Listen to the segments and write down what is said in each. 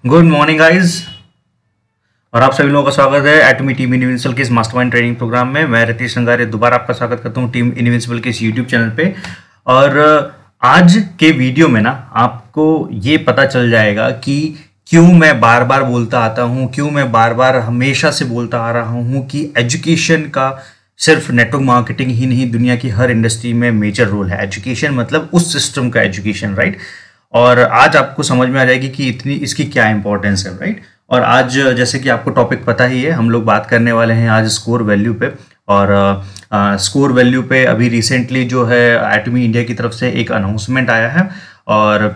Good morning guys. और आप सभी लोगों का स्वागत है एटमी टीम इनविंसिबल के इस मास्टरमाइंड ट्रेनिंग प्रोग्राम में। मैं रितेश रंगारे दोबारा आपका स्वागत करता हूं टीम इनविंसिबल के इस यूट्यूब चैनल पे। और आज के वीडियो में ना आपको ये पता चल जाएगा कि क्यों मैं बार बार बोलता आता हूं, क्यों मैं बार बार हमेशा से बोलता आ रहा हूं कि एजुकेशन का सिर्फ नेटवर्क मार्केटिंग ही नहीं, दुनिया की हर इंडस्ट्री में मेजर रोल है। एजुकेशन मतलब उस सिस्टम का एजुकेशन, राइट। और आज आपको समझ में आ जाएगी कि इतनी इसकी क्या इंपॉर्टेंस है, राइट। और आज जैसे कि आपको टॉपिक पता ही है, हम लोग बात करने वाले हैं आज स्कोर वैल्यू पे। और स्कोर वैल्यू पे अभी रिसेंटली जो है एटमी इंडिया की तरफ से एक अनाउंसमेंट आया है। और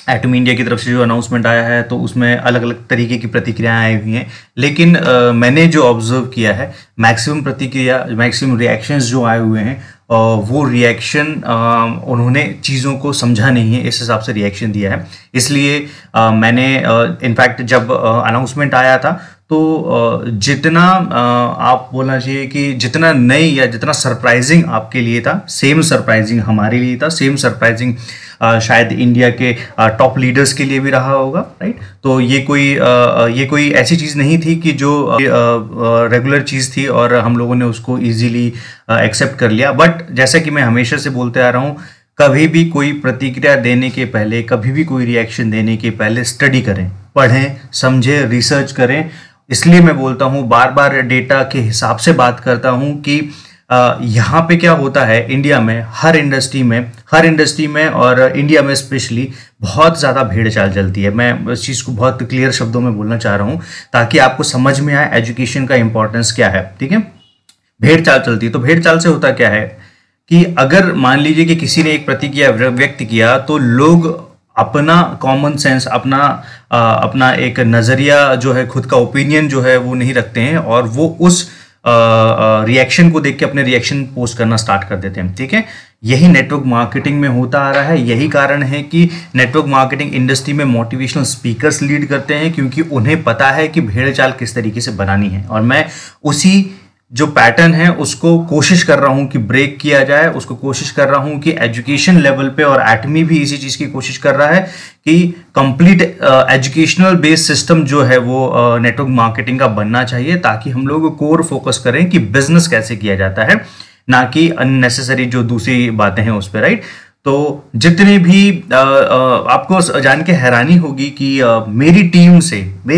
एटमी इंडिया की तरफ से जो अनाउंसमेंट आया है तो उसमें अलग अलग तरीके की प्रतिक्रियाएं आई हुई हैं। लेकिन मैंने जो ऑब्जर्व किया है, मैक्सिमम प्रतिक्रिया, मैक्सिमम रिएक्शंस जो आए हुए हैं, वो रिएक्शन उन्होंने चीज़ों को समझा नहीं है, इस हिसाब से रिएक्शन दिया है। इसलिए मैंने इनफैक्ट जब अनाउंसमेंट आया था तो जितना आप बोलना चाहिए कि जितना नई या जितना सरप्राइजिंग आपके लिए था, सेम सरप्राइजिंग हमारे लिए था, सेम सरप्राइजिंग शायद इंडिया के टॉप लीडर्स के लिए भी रहा होगा, राइट। तो ये कोई ऐसी चीज़ नहीं थी कि जो रेगुलर चीज़ थी और हम लोगों ने उसको इजीली एक्सेप्ट कर लिया। बट जैसा कि मैं हमेशा से बोलते आ रहा हूँ, कभी भी कोई प्रतिक्रिया देने के पहले, कभी भी कोई रिएक्शन देने के पहले स्टडी करें, पढ़ें, समझें, रिसर्च करें। इसलिए मैं बोलता हूँ, बार बार डेटा के हिसाब से बात करता हूँ कि यहाँ पे क्या होता है इंडिया में, हर इंडस्ट्री में और इंडिया में स्पेशली बहुत ज़्यादा भेड़ चाल चलती है। मैं इस चीज़ को बहुत क्लियर शब्दों में बोलना चाह रहा हूँ ताकि आपको समझ में आए एजुकेशन का इंपॉर्टेंस क्या है, ठीक है। भेड़ चाल चलती है, तो भेड़ चाल से होता क्या है कि अगर मान लीजिए कि किसी ने एक प्रतिक्रिया व्यक्त किया तो लोग अपना कॉमन सेंस, अपना एक नज़रिया जो है, खुद का ओपिनियन जो है वो नहीं रखते हैं और वो उस रिएक्शन को देख के अपने रिएक्शन पोस्ट करना स्टार्ट कर देते हैं, ठीक है। यही नेटवर्क मार्केटिंग में होता आ रहा है। यही कारण है कि नेटवर्क मार्केटिंग इंडस्ट्री में मोटिवेशनल स्पीकर्स लीड करते हैं, क्योंकि उन्हें पता है कि भेड़ चाल किस तरीके से बनानी है। और मैं उसी जो पैटर्न है उसको कोशिश कर रहा हूं कि ब्रेक किया जाए, उसको कोशिश कर रहा हूं कि एजुकेशन लेवल पे, और एटमी भी इसी चीज़ की कोशिश कर रहा है कि कंप्लीट एजुकेशनल बेस्ड सिस्टम जो है वो नेटवर्क मार्केटिंग का बनना चाहिए, ताकि हम लोग कोर फोकस करें कि बिजनेस कैसे किया जाता है, ना कि अननेसेसरी जो दूसरी बातें हैं उस पर, राइट। तो जितने भी आपको जान के हैरानी होगी कि मेरी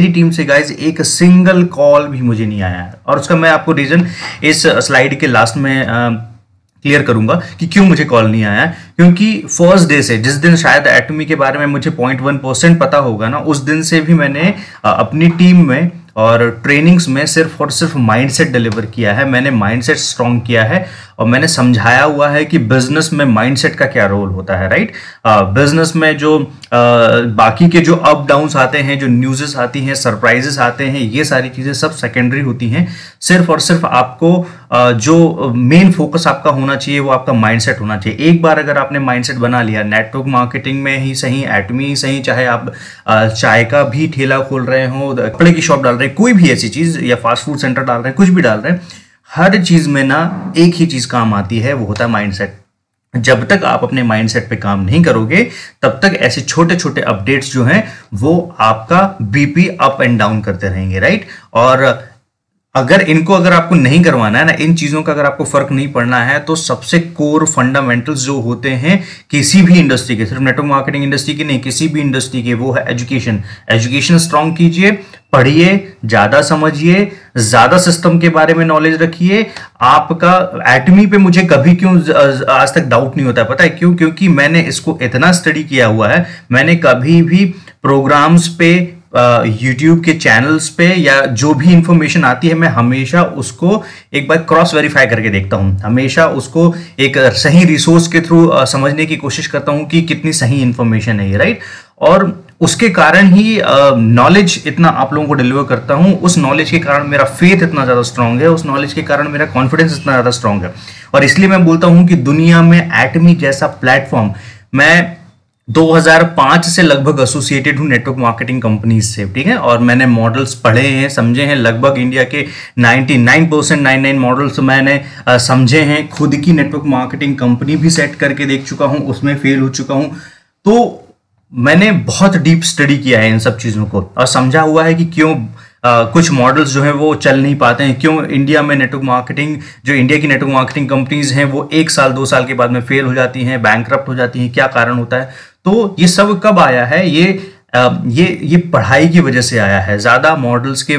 टीम से गाइज एक सिंगल कॉल भी मुझे नहीं आया है। और उसका मैं आपको रीजन इस स्लाइड के लास्ट में क्लियर करूंगा कि क्यों मुझे कॉल नहीं आया है। क्योंकि फर्स्ट डे से, जिस दिन शायद एटमी के बारे में मुझे 0.1% पता होगा ना, उस दिन से भी मैंने अपनी टीम में और ट्रेनिंग्स में सिर्फ और सिर्फ माइंडसेट डिलीवर किया है। मैंने माइंडसेट स्ट्रॉन्ग किया है और मैंने समझाया हुआ है कि बिजनेस में माइंडसेट का क्या रोल होता है, राइट। बिजनेस में जो बाकी के जो अप डाउन्स आते हैं, जो न्यूज़ेस आती हैं, सरप्राइजेस आते हैं, ये सारी चीज़ें सब सेकेंडरी होती हैं। सिर्फ और सिर्फ आपको जो मेन फोकस आपका होना चाहिए वो आपका माइंडसेट होना चाहिए। एक बार अगर आपने माइंडसेट बना लिया, नेटवर्क मार्केटिंग में ही सही, एटमी ही सही, चाहे आप चाय का भी ठेला खोल रहे हो, कपड़े की शॉप डाल रहे हैं, कोई भी ऐसी चीज़, या फास्ट फूड सेंटर डाल रहे हैं, कुछ भी डाल रहे हैं, हर चीज में ना एक ही चीज काम आती है, वो होता है माइंडसेट। जब तक आप अपने माइंडसेट पे काम नहीं करोगे तब तक ऐसे छोटे छोटे अपडेट्स जो हैं वो आपका बीपी अप एंड डाउन करते रहेंगे, राइट। और अगर आपको नहीं करवाना है ना, इन चीजों का अगर आपको फर्क नहीं पड़ना है, तो सबसे कोर फंडामेंटल्स जो होते हैं किसी भी इंडस्ट्री के, सिर्फ नेटवर्क मार्केटिंग इंडस्ट्री के नहीं, किसी भी इंडस्ट्री के, वो है एजुकेशन स्ट्रांग कीजिए, पढ़िए, ज्यादा समझिए, ज्यादा सिस्टम के बारे में नॉलेज रखिए। आपका एटमी पे मुझे कभी क्यों आज तक डाउट नहीं होता है, पता है क्यों? क्योंकि मैंने इसको इतना स्टडी किया हुआ है। मैंने कभी भी प्रोग्राम्स पे, यूट्यूब के चैनल्स पे, या जो भी इंफॉर्मेशन आती है, मैं हमेशा उसको एक बार क्रॉस वेरीफाई करके देखता हूं। हमेशा उसको एक सही रिसोर्स के थ्रू समझने की कोशिश करता हूं कि कितनी सही इंफॉर्मेशन है ये, राइट। और उसके कारण ही नॉलेज इतना आप लोगों को डिलीवर करता हूं। उस नॉलेज के कारण मेरा फेथ इतना ज्यादा स्ट्रांग है, उस नॉलेज के कारण मेरा कॉन्फिडेंस इतना ज्यादा स्ट्रांग है। और इसलिए मैं बोलता हूं कि दुनिया में एटमी जैसा प्लेटफॉर्म, मैं 2005 से लगभग एसोसिएटेड हूँ नेटवर्क मार्केटिंग कंपनीज से, ठीक है। और मैंने मॉडल्स पढ़े हैं, समझे हैं, लगभग इंडिया के 99% मॉडल्स मैंने समझे हैं। खुद की नेटवर्क मार्केटिंग कंपनी भी सेट करके देख चुका हूँ, उसमें फेल हो चुका हूँ। तो मैंने बहुत डीप स्टडी किया है इन सब चीज़ों को और समझा हुआ है कि क्यों कुछ मॉडल्स जो हैं वो चल नहीं पाते हैं, क्यों इंडिया में नेटवर्क मार्केटिंग, जो इंडिया की नेटवर्क मार्केटिंग कंपनीज हैं वो 1 साल 2 साल के बाद में फेल हो जाती हैं, बैंकरप्ट हो जाती हैं, क्या कारण होता है। तो ये सब कब आया है, ये पढ़ाई की वजह से आया है, ज़्यादा मॉडल्स के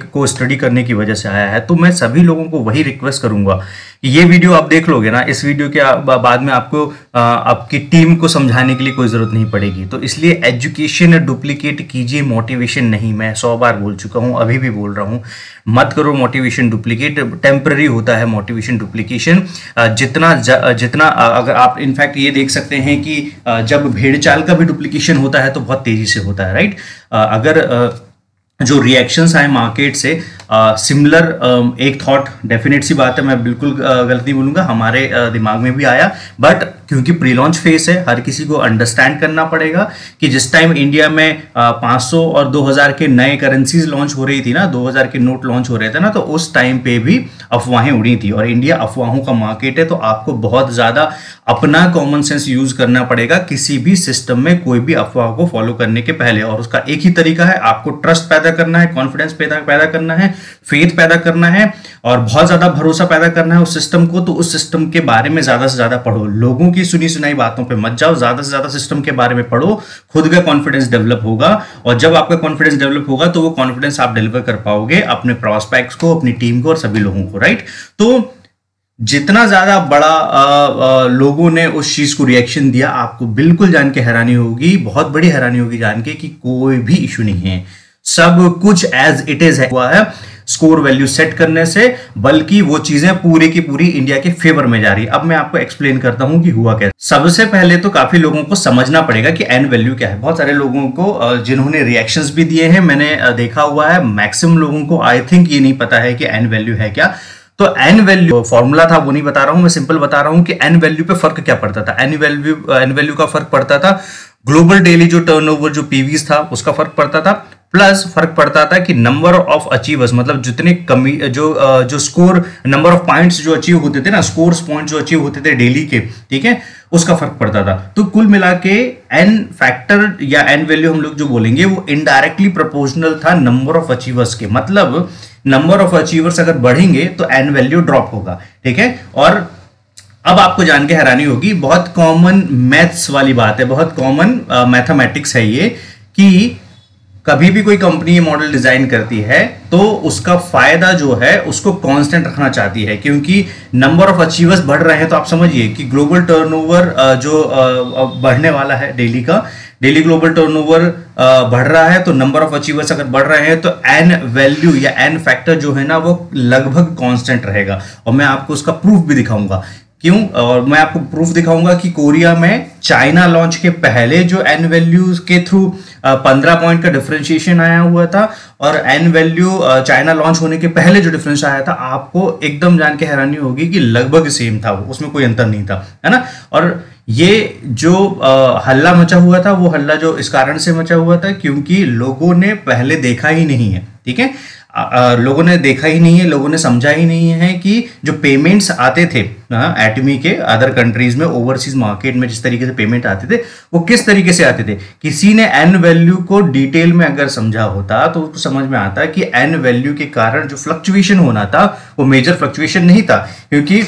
को स्टडी करने की वजह से आया है। तो मैं सभी लोगों को वही रिक्वेस्ट करूंगा कि ये वीडियो आप देख लोगे ना, इस वीडियो के बाद में आपको आपकी टीम को समझाने के लिए कोई ज़रूरत नहीं पड़ेगी। तो इसलिए एजुकेशन डुप्लीकेट कीजिए, मोटिवेशन नहीं। मैं 100 बार बोल चुका हूँ, अभी भी बोल रहा हूँ, मत करो मोटिवेशन डुप्लीकेट। टेम्पररी होता है मोटिवेशन डुप्लीकेशन। जितना अगर आप इनफैक्ट ये देख सकते हैं कि जब भेड़ चाल का भी डुप्लीकेशन होता है तो बहुत तेजी से होता है, राइट। अगर जो रिएक्शंस आए मार्केट से सिमिलर एक थॉट, डेफिनेट सी बात है, मैं बिल्कुल गलत नहीं बोलूंगा, हमारे दिमाग में भी आया, बट क्योंकि प्री लॉन्च फेस है, हर किसी को अंडरस्टैंड करना पड़ेगा कि जिस टाइम इंडिया में 500 और 2000 के नए करेंसीज लॉन्च हो रही थी ना, 2000 के नोट लॉन्च हो रहे थे ना, तो उस टाइम पे भी अफवाहें उड़ी थी। और इंडिया अफवाहों का मार्केट है, तो आपको बहुत ज्यादा अपना कॉमन सेंस यूज करना पड़ेगा किसी भी सिस्टम में कोई भी अफवाह को फॉलो करने के पहले। और उसका एक ही तरीका है, आपको ट्रस्ट पैदा करना है, कॉन्फिडेंस पैदा करना है, फेथ पैदा करना है और बहुत ज्यादा भरोसा पैदा करना है उस सिस्टम को। तो उस सिस्टम के बारे में ज्यादा से ज्यादा पढ़ो, लोगों की सुनी सुनाई बातों पे मत जाओ, ज्यादा से ज्यादा सिस्टम के बारे में पढ़ो, खुद का कॉन्फिडेंस डेवलप होगा। और जब आपका कॉन्फिडेंस डेवलप होगा तो वो कॉन्फिडेंस आप डिलीवर कर पाओगे अपने प्रॉस्पेक्ट्स को, अपनी टीम को और सभी लोगों को, राइट। तो जितना ज्यादा बड़ा लोगों ने उस चीज को रिएक्शन दिया, आपको बिल्कुल जान के हैरानी होगी, बहुत बड़ी हैरानी होगी जान के कि कोई भी इशू नहीं है, सब कुछ एज इट इज हुआ है स्कोर वैल्यू सेट करने से, बल्कि वो चीजें पूरी की पूरी इंडिया के फेवर में जा रही है। अब मैं आपको एक्सप्लेन करता हूं कि हुआ क्या। सबसे पहले तो काफी लोगों को समझना पड़ेगा कि एन वैल्यू क्या है। बहुत सारे लोगों को जिन्होंने रिएक्शंस भी दिए हैं, मैंने देखा हुआ है, मैक्सिमम लोगों को आई थिंक ये नहीं पता है कि एन वैल्यू है क्या। तो एन वैल्यू फॉर्मूला था, वो नहीं बता रहा हूं, मैं सिंपल बता रहा हूं कि एन वैल्यू पे फर्क क्या पड़ता था। एन वैल्यू का फर्क पड़ता था ग्लोबल डेली जो टर्नओवर जो पीवीज था उसका फर्क पड़ता था, प्लस फर्क पड़ता था कि नंबर ऑफ अचीवर्स, मतलब जितने कमी जो स्कोर नंबर ऑफ पॉइंट्स जो अचीव होते थे ना, स्कोर्स पॉइंट जो अचीव होते थे डेली के, ठीक है, उसका फर्क पड़ता था। तो कुल मिला के एन फैक्टर या एन वैल्यू हम लोग जो बोलेंगे वो इनडायरेक्टली प्रोपोर्शनल था नंबर ऑफ अचीवर्स के। मतलब नंबर ऑफ अचीवर्स अगर बढ़ेंगे तो एन वैल्यू ड्रॉप होगा, ठीक है। और अब आपको जान के हैरानी होगी, बहुत कॉमन मैथ्स वाली बात है, बहुत कॉमन मैथमेटिक्स है ये, कि कभी भी कोई कंपनी ये मॉडल डिजाइन करती है तो उसका फायदा जो है उसको कांस्टेंट रखना चाहती है, क्योंकि नंबर ऑफ अचीवर्स बढ़ रहे हैं। तो आप समझिए कि ग्लोबल टर्नओवर जो बढ़ने वाला है, डेली ग्लोबल टर्नओवर बढ़ रहा है, तो नंबर ऑफ अचीवर्स अगर बढ़ रहे हैं तो एन वैल्यू या एन फैक्टर जो है ना वो लगभग कांस्टेंट रहेगा। और मैं आपको उसका प्रूफ भी दिखाऊंगा क्यों, और मैं आपको प्रूफ दिखाऊंगा कि कोरिया में चाइना लॉन्च के पहले जो एन वैल्यू के थ्रू 15 पॉइंट का डिफरेंशिएशन आया हुआ था और एन वैल्यू चाइना लॉन्च होने के पहले जो डिफरेंस आया था, आपको एकदम जान के हैरानी होगी कि लगभग सेम था, उसमें कोई अंतर नहीं था, है ना। और ये जो हल्ला मचा हुआ था, वो हल्ला जो इस कारण से मचा हुआ था क्योंकि लोगों ने पहले देखा ही नहीं है, ठीक है, लोगों ने देखा ही नहीं है, लोगों ने समझा ही नहीं है कि जो पेमेंट्स आते थे एटमी के अदर कंट्रीज में, ओवरसीज मार्केट में जिस तरीके से पेमेंट आते थे वो किस तरीके से आते थे। किसी ने एन वैल्यू को डिटेल में अगर समझा होता तो उसको समझ में आता कि एन वैल्यू के कारण जो फ्लक्चुएशन होना था वो मेजर फ्लक्चुएशन नहीं था, क्योंकि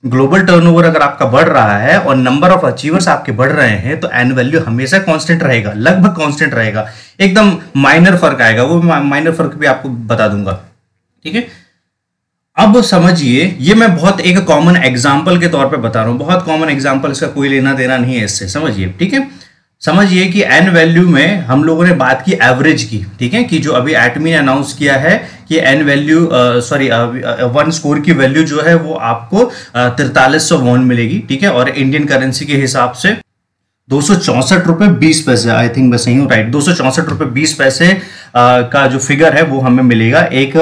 ग्लोबल टर्नओवर अगर आपका बढ़ रहा है और नंबर ऑफ अचीवर्स आपके बढ़ रहे हैं तो एन वैल्यू हमेशा कांस्टेंट रहेगा, लगभग कांस्टेंट रहेगा, एकदम माइनर फर्क आएगा, वो माइनर फर्क भी आपको बता दूंगा, ठीक है। अब समझिए, ये मैं बहुत एक कॉमन एग्जांपल के तौर पे बता रहा हूं, बहुत कॉमन एग्जांपल, इसका कोई लेना देना नहीं है इससे, समझिए, ठीक है। समझिए कि एन वैल्यू में हम लोगों ने बात की एवरेज की, ठीक है, कि जो अभी एटमी ने अनाउंस किया है कि एन वैल्यू वन स्कोर की वैल्यू जो है वो आपको 4300 वॉन मिलेगी, ठीक है, और इंडियन करेंसी के हिसाब से 264 रुपए 20 पैसे, आई थिंक मैं सही हूँ, राइट, 264 रुपए 20 पैसे का जो फिगर है वो हमें मिलेगा एक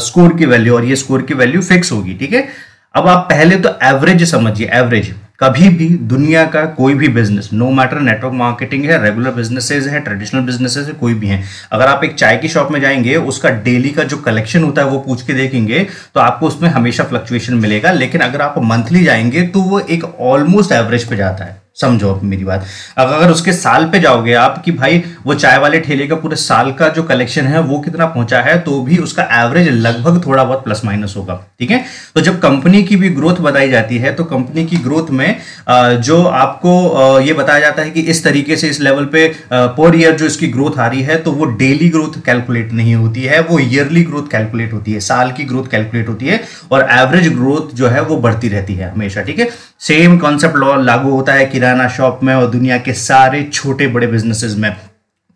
स्कोर की वैल्यू, और ये स्कोर की वैल्यू फिक्स होगी, ठीक है। अब आप पहले तो एवरेज समझिए, एवरेज कभी भी दुनिया का कोई भी business, no matter network marketing है, रेगुलर बिजनेसेस है, ट्रेडिशनल बिजनेसेस है, कोई भी है, अगर आप एक चाय की शॉप में जाएंगे, उसका डेली का जो कलेक्शन होता है वो पूछ के देखेंगे तो आपको उसमें हमेशा फ्लक्चुएशन मिलेगा। लेकिन अगर आप मंथली जाएंगे तो वो एक ऑलमोस्ट एवरेज पे जाता है, समझो अब मेरी बात। अगर उसके साल पे जाओगे आप कि भाई वो चाय वाले ठेले का पूरे साल का जो कलेक्शन है वो कितना पहुंचा है, तो भी उसका एवरेज लगभग थोड़ा बहुत प्लस माइनस होगा। ठीक है, तो जब कंपनी की भी ग्रोथ बताई जाती है तो कंपनी की ग्रोथ में जो आपको ये बताया जाता है कि इस तरीके से इस लेवल पे पर ईयर जो इसकी ग्रोथ आ रही है, तो वो डेली ग्रोथ कैलकुलेट नहीं होती है, वो ईयरली ग्रोथ कैलकुलेट होती है, साल की ग्रोथ कैलकुलेट होती है, और एवरेज ग्रोथ जो है वो बढ़ती रहती है हमेशा। ठीक है, सेम कॉन्सेप्ट लागू होता है किराना शॉप में और दुनिया के सारे छोटे बड़े बिजनेसेस में।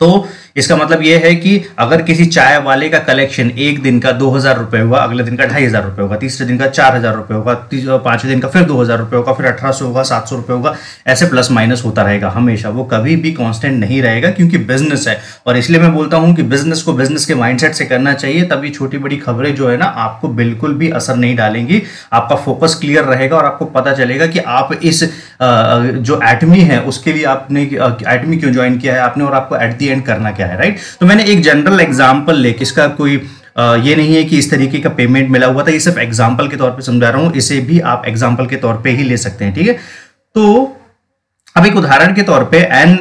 तो इसका मतलब यह है कि अगर किसी चाय वाले का कलेक्शन एक दिन का 2,000 रुपए हुआ, अगले दिन का 2,500 रुपए होगा, तीसरे दिन का 4,000 रुपए होगा, पांचवें दिन का फिर 2,000 रुपए होगा, फिर 1,800 होगा, 700 रुपए होगा, ऐसे प्लस माइनस होता रहेगा हमेशा, वो कभी भी कांस्टेंट नहीं रहेगा, क्योंकि बिजनेस है। और इसलिए मैं बोलता हूं कि बिजनेस को बिजनेस के माइंडसेट से करना चाहिए, तभी छोटी बड़ी खबरें जो है ना आपको बिल्कुल भी असर नहीं डालेंगी, आपका फोकस क्लियर रहेगा और आपको पता चलेगा कि आप इस जो एटमी है उसके लिए आपने एटमी क्यों ज्वाइन किया है आपने, और आपको एट द एंड करना क्या है, राइट। तो मैंने एक जनरल एग्जांपल लेके, इसका कोई ये नहीं है कि इस तरीके का पेमेंट मिला हुआ था, ये सिर्फ एग्जांपल के तौर पे समझा रहा हूं, इसे भी आप एग्जांपल के तौर पे ही ले सकते हैं। ठीक है, तो अब एक उदाहरण के तौर पे एन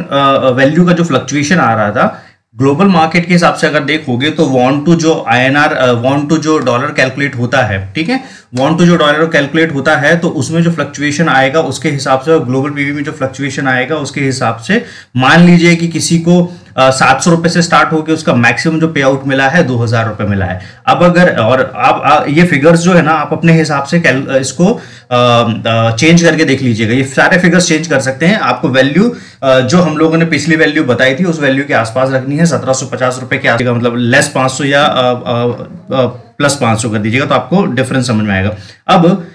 वैल्यू का जो फ्लक्चुएशन आ रहा था ग्लोबल मार्केट के हिसाब से अगर देखोगे तो वॉन्ट टू जो INR वॉन्ट टू जो डॉलर कैलकुलेट होता है, ठीक है, वॉन्ट टू जो डॉलर कैलकुलेट होता है, तो उसमें जो फ्लक्चुएशन आएगा उसके हिसाब से, ग्लोबल पीवी में जो फ्लक्चुएशन आएगा उसके हिसाब से मान लीजिए कि किसी को 700 रुपए से स्टार्ट होकर उसका मैक्सिमम जो पे आउट मिला है 2,000 रुपए मिला है। अब अगर, और आप ये फिगर्स जो है ना आप अपने हिसाब से इसको चेंज करके देख लीजिएगा, ये सारे फिगर्स चेंज कर सकते हैं। आपको वैल्यू जो हम लोगों ने पिछली वैल्यू बताई थी उस वैल्यू के आसपास रखनी है, 1750 रुपए के आसपास, मतलब लेस 500 या प्लस 500 कर दीजिएगा, तो आपको डिफरेंस समझ में आएगा। अब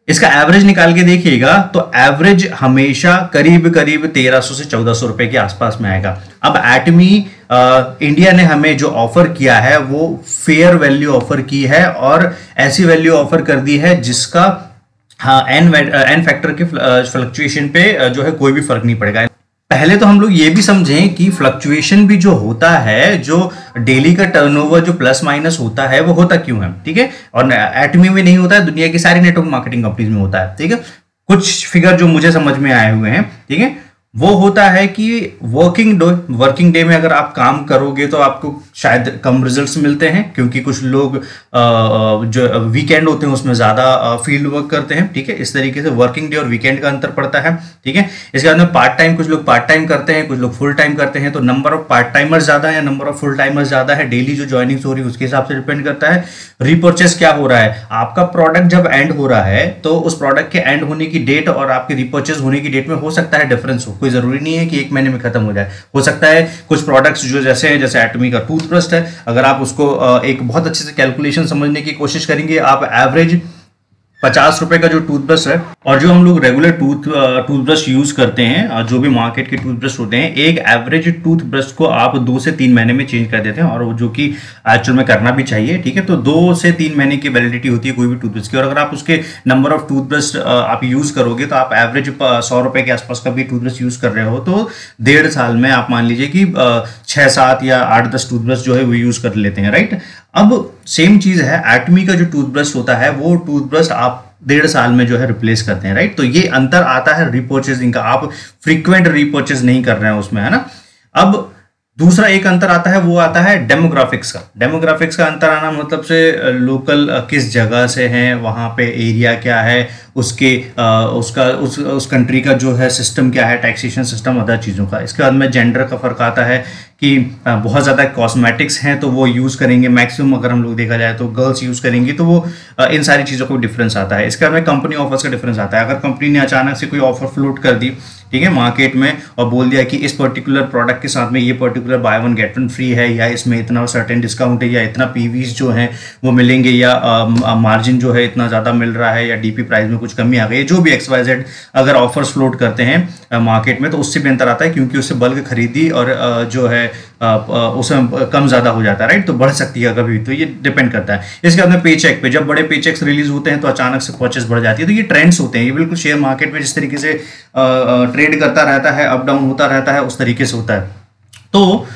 इसका एवरेज निकाल के देखिएगा तो एवरेज हमेशा करीब करीब 1300 से 1400 रुपए के आसपास में आएगा। अब एटमी इंडिया ने हमें जो ऑफर किया है वो फेयर वैल्यू ऑफर की है, और ऐसी वैल्यू ऑफर कर दी है जिसका एन फैक्टर के फ्लक्चुएशन पे जो है कोई भी फर्क नहीं पड़ेगा। पहले तो हम लोग ये भी समझें कि फ्लक्चुएशन भी जो होता है, जो डेली का टर्नओवर जो प्लस माइनस होता है, वो होता क्यों है, ठीक है, और एटमी में नहीं होता है, दुनिया की सारी नेटवर्क मार्केटिंग कंपनीज में होता है। ठीक है, कुछ फिगर जो मुझे समझ में आए हुए हैं, ठीक है, वो होता है कि वर्किंग डे में अगर आप काम करोगे तो आपको शायद कम रिजल्ट्स मिलते हैं, क्योंकि कुछ लोग जो वीकेंड होते हैं उसमें ज़्यादा फील्ड वर्क करते हैं। ठीक है, इस तरीके से वर्किंग डे और वीकेंड का अंतर पड़ता है। ठीक है, इसके बाद में पार्ट टाइम, कुछ लोग पार्ट टाइम करते हैं, कुछ लोग फुल टाइम करते हैं, तो नंबर ऑफ पार्ट टाइमर्स ज़्यादा है, नंबर ऑफ फुल टाइमर्स ज़्यादा है, डेली जो ज्वाइनिंग्स हो रही है उसके हिसाब से डिपेंड करता है। रिपर्चेस क्या हो रहा है, आपका प्रोडक्ट जब एंड हो रहा है तो उस प्रोडक्ट के एंड होने की डेट और आपके रिपर्चेस होने की डेट में हो सकता है डिफरेंस हो, कोई जरूरी नहीं है कि एक महीने में खत्म हो जाए। हो सकता है कुछ प्रोडक्ट्स जो जैसे एटमी का टूथब्रश है, अगर आप उसको एक बहुत अच्छे से कैलकुलेशन समझने की कोशिश करेंगे, आप एवरेज 50 रुपए का जो टूथब्रश है, और जो हम लोग रेगुलर टूथब्रश यूज करते हैं, जो भी मार्केट के टूथब्रश होते हैं, एक एवरेज टूथब्रश को आप 2 से 3 महीने में चेंज कर देते हैं, और जो कि एक्चुअल में करना भी चाहिए। ठीक है, तो 2 से 3 महीने की वैलिडिटी होती है कोई भी टूथब्रश की, और अगर आप उसके नंबर ऑफ टूथब्रश आप यूज करोगे तो आप एवरेज 100 रुपए के आसपास का भी टूथब्रश यूज कर रहे हो, तो 1.5 साल में आप मान लीजिए कि 6-7 या 8-10 टूथब्रश जो है वो यूज कर लेते हैं, राइट। अब सेम चीज है, एटमी का जो टूथब्रश होता है वो टूथब्रश आप 1.5 साल में जो है रिप्लेस करते हैं, राइट। तो ये अंतर आता है रिपर्चेसिंग का, आप फ्रीक्वेंट रिपर्चेस नहीं कर रहे हैं उसमें, है ना। अब दूसरा एक अंतर आता है, वो आता है डेमोग्राफिक्स का। डेमोग्राफिक्स का अंतर आना मतलब से लोकल किस जगह से हैं, वहाँ पे एरिया क्या है, उसके उस कंट्री का जो है सिस्टम क्या है, टैक्सेशन सिस्टम, अदर चीज़ों का। इसके बाद में जेंडर का फर्क आता है कि बहुत ज़्यादा कॉस्मेटिक्स हैं तो वो यूज़ करेंगे मैक्सिमम, अगर हम लोग देखा जाए तो गर्ल्स यूज़ करेंगी, तो वो इन सारी चीज़ों का डिफरेंस आता है। इसके बाद में कंपनी ऑफर्स का डिफरेंस आता है। अगर कंपनी ने अचानक से कोई ऑफर फ्लोट कर दी, ठीक है, मार्केट में, और बोल दिया कि इस पर्टिकुलर प्रोडक्ट के साथ में ये particular by one get one free है, या इसमें इतना सर्टेन डिस्काउंट है, या इतना पीवीज जो हैं वो मिलेंगे, या मार्जिन जो है इतना ज़्यादा मिल रहा है, या डीपी प्राइस में कुछ कमी आ गई, जो भी XYZ अगर ऑफर्स फ्लोट करते हैं मार्केट में, तो उससे भी अंतर आता है, क्योंकि उससे बल्क खरीदी और जो है उसमें कम ज़्यादा हो जाता है, राइट। तो बढ़ सकती है कभी भी, तो ये डिपेंड करता है। इसके बाद में पे चेक पे, जब बड़े पे चेक्स रिलीज होते हैं तो अचानक से परचेस बढ़ जाती है। तो ये ट्रेंड्स होते हैं, ये बिल्कुल शेयर मार्केट में जिस तरीके से ट्रेड करता रहता है, अप डाउन होता रहता है, उस तरीके से होता है। तो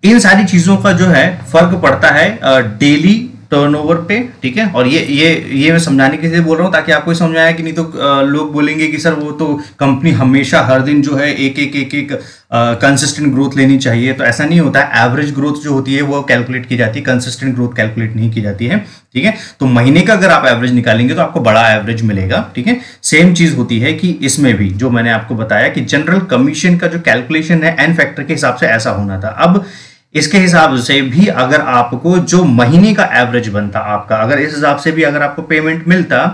इन सारी चीज़ों का जो है फर्क पड़ता है डेली टर्नओवर पे, ठीक है। और ये मैं समझाने के लिए बोल रहा हूँ ताकि आपको समझ आया कि नहीं तो लोग बोलेंगे कि सर वो तो कंपनी हमेशा हर दिन जो है एक कंसिस्टेंट ग्रोथ लेनी चाहिए, तो ऐसा नहीं होता है। एवरेज ग्रोथ जो होती है वो कैलकुलेट की जाती है, कंसिस्टेंट ग्रोथ कैलकुलेट नहीं की जाती है, ठीक है। तो महीने का अगर आप एवरेज निकालेंगे तो आपको बड़ा एवरेज मिलेगा, ठीक है। सेम चीज होती है कि इसमें भी जो मैंने आपको बताया कि जनरल कमीशन का जो कैलकुलेशन है एन फैक्टर के हिसाब से ऐसा होना था। अब इसके हिसाब से भी अगर आपको जो महीने का एवरेज बनता आपका, अगर इस हिसाब से भी अगर आपको पेमेंट मिलता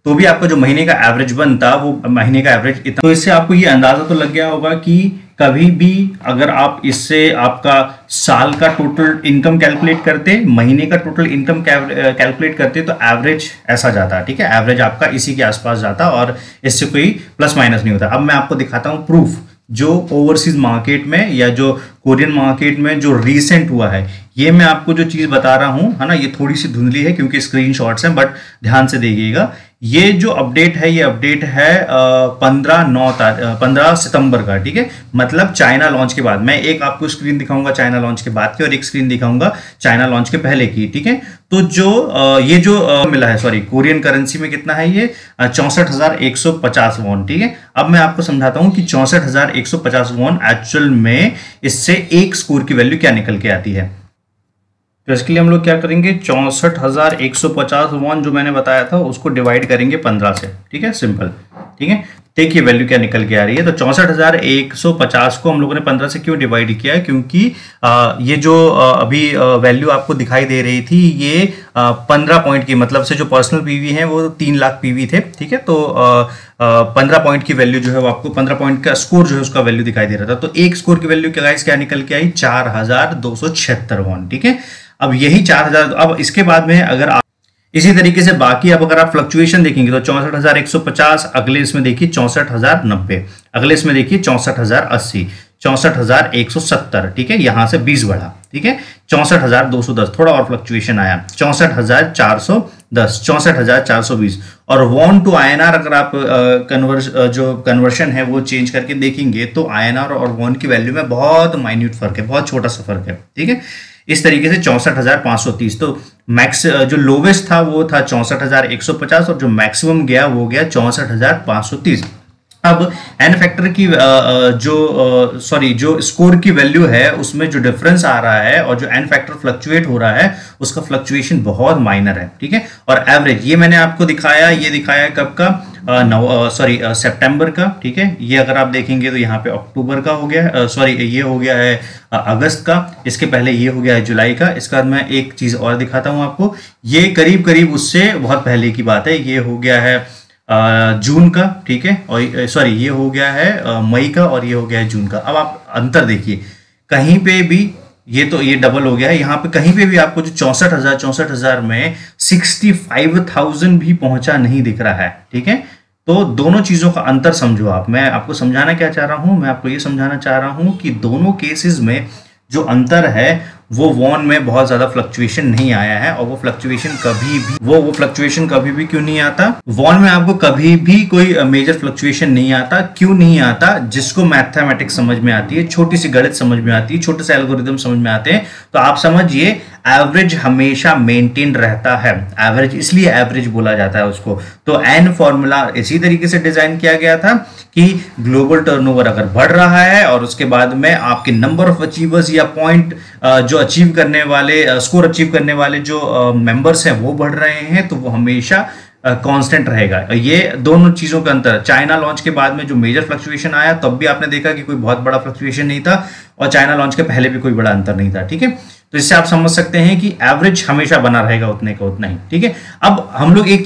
तो भी आपका जो महीने का एवरेज बनता वो महीने का एवरेज इतना। तो इससे आपको ये अंदाजा तो लग गया होगा कि कभी भी अगर आप इससे आपका साल का टोटल इनकम कैलकुलेट करते, महीने का टोटल इनकम कैलकुलेट करते तो एवरेज ऐसा जाता, ठीक है। एवरेज आपका इसी के आसपास जाता और इससे कोई प्लस माइनस नहीं होता। अब मैं आपको दिखाता हूं प्रूफ जो ओवरसीज मार्केट में या जो कोरियन मार्केट में जो रिसेंट हुआ है। ये मैं आपको जो चीज बता रहा हूं, है ना, ये थोड़ी सी धुंधली है क्योंकि स्क्रीनशॉट्स हैं, बट ध्यान से देखिएगा। ये जो अपडेट है ये अपडेट है 15 सितंबर का, ठीक है। मतलब चाइना लॉन्च के बाद। मैं एक आपको स्क्रीन दिखाऊंगा चाइना लॉन्च के बाद की और एक स्क्रीन दिखाऊंगा चाइना लॉन्च के पहले की, ठीक है। तो जो ये जो मिला है, सॉरी, कोरियन करेंसी में कितना है ये 64,150 वॉन, ठीक है। अब मैं आपको समझाता हूं कि 64,150 वॉन एक्चुअल में इससे एक स्कोर की वैल्यू क्या निकल के आती है। तो इसके लिए हम लोग क्या करेंगे, 64,150 वॉन जो मैंने बताया था उसको डिवाइड करेंगे 15 से, ठीक है, सिंपल, ठीक है। देखिए वैल्यू क्या निकल के आ रही है। तो 64,150 को हम लोगों ने 15 से क्यों डिवाइड किया है, क्योंकि ये जो अभी वैल्यू आपको दिखाई दे रही थी ये 15 पॉइंट की, मतलब से जो पर्सनल पीवी है वो 3 लाख पीवी थे, ठीक है। तो 15 पॉइंट की वैल्यू जो है वो आपको 15 पॉइंट का स्कोर जो है उसका वैल्यू दिखाई दे रहा था। तो एक स्कोर की वैल्यू क्या निकल के आई, 4,276 वॉन, ठीक है। अब यही 4,000, अब इसके बाद में अगर आप इसी तरीके से बाकी अब अगर आप फ्लक्चुएशन देखेंगे तो 64,150, अगले इसमें देखिए 64,090, अगले इसमें देखिए 64,080, 64,170, ठीक है, यहां से 20 बढ़ा, ठीक है। 64,210, थोड़ा और फ्लक्चुएशन आया, 64,410, 64,420। और वॉन टू आईएनआर अगर आप जो कन्वर्शन है वो चेंज करके देखेंगे तो आईएनआर और वॉन की वैल्यू में बहुत माइन्यूट फर्क है, बहुत छोटा सा फर्क है, ठीक है। इस तरीके से 64,530। तो मैक्स जो लोवेस्ट था वो था 64,150 और जो मैक्सिमम गया वो गया 64,530। अब एन फैक्टर की जो स्कोर की वैल्यू है उसमें जो डिफरेंस आ रहा है और जो एन फैक्टर फ्लक्चुएट हो रहा है उसका फ्लक्चुएशन बहुत माइनर है, ठीक है। और एवरेज ये मैंने आपको दिखाया, ये दिखाया कब का, सितंबर का, ठीक है। ये अगर आप देखेंगे तो यहाँ पे अक्टूबर का हो गया, सॉरी ये हो गया है अगस्त का, इसके पहले ये हो गया है जुलाई का। इसके बाद मैं एक चीज और दिखाता हूँ आपको, ये करीब करीब उससे बहुत पहले की बात है, ये हो गया है जून का, ठीक है। और सॉरी ये हो गया है मई का और ये हो गया है जून का। अब आप अंतर देखिए, कहीं पे भी ये डबल हो गया है, यहाँ पे कहीं पे भी आपको जो 64,000 में 65,000 भी पहुंचा नहीं दिख रहा है, ठीक है। तो दोनों चीजों का अंतर समझो आप। मैं आपको समझाना क्या चाह रहा हूं, मैं आपको ये समझाना चाह रहा हूं कि दोनों केसेस में जो अंतर है वो वॉन में बहुत ज्यादा फ्लक्चुएशन नहीं आया है। और वो फ्लक्चुएशन कभी भी क्यों नहीं आता, वॉन में आपको कभी भी कोई मेजर फ्लक्चुएशन नहीं आता। क्यों नहीं आता, जिसको मैथमेटिक्स समझ में आती है, छोटी सी गणित समझ में आती है, छोटे से एल्गोरिथम समझ में आते हैं, तो आप समझिए एवरेज हमेशा मेंटेन रहता है। एवरेज इसलिए एवरेज बोला जाता है उसको। तो एन फॉर्मूला इसी तरीके से डिजाइन किया गया था कि ग्लोबल टर्नओवर अगर बढ़ रहा है और उसके बाद में आपके नंबर ऑफ अचीवर्स या पॉइंट जो अचीव करने वाले, स्कोर अचीव करने वाले जो मेंबर्स हैं वो बढ़ रहे हैं, तो वो हमेशा कांस्टेंट रहेगा। ये दोनों चीजों का अंतर। चाइना लॉन्च के बाद में जो मेजर फ्लक्चुएशन आया तब भी आपने देखा कि कोई बहुत बड़ा फ्लक्चुएशन नहीं था, और चाइना लॉन्च के पहले भी कोई बड़ा अंतर नहीं था, ठीक है। तो इससे आप समझ सकते हैं कि एवरेज हमेशा बना रहेगा उतने का उतना ही, ठीक है। अब हम लोग एक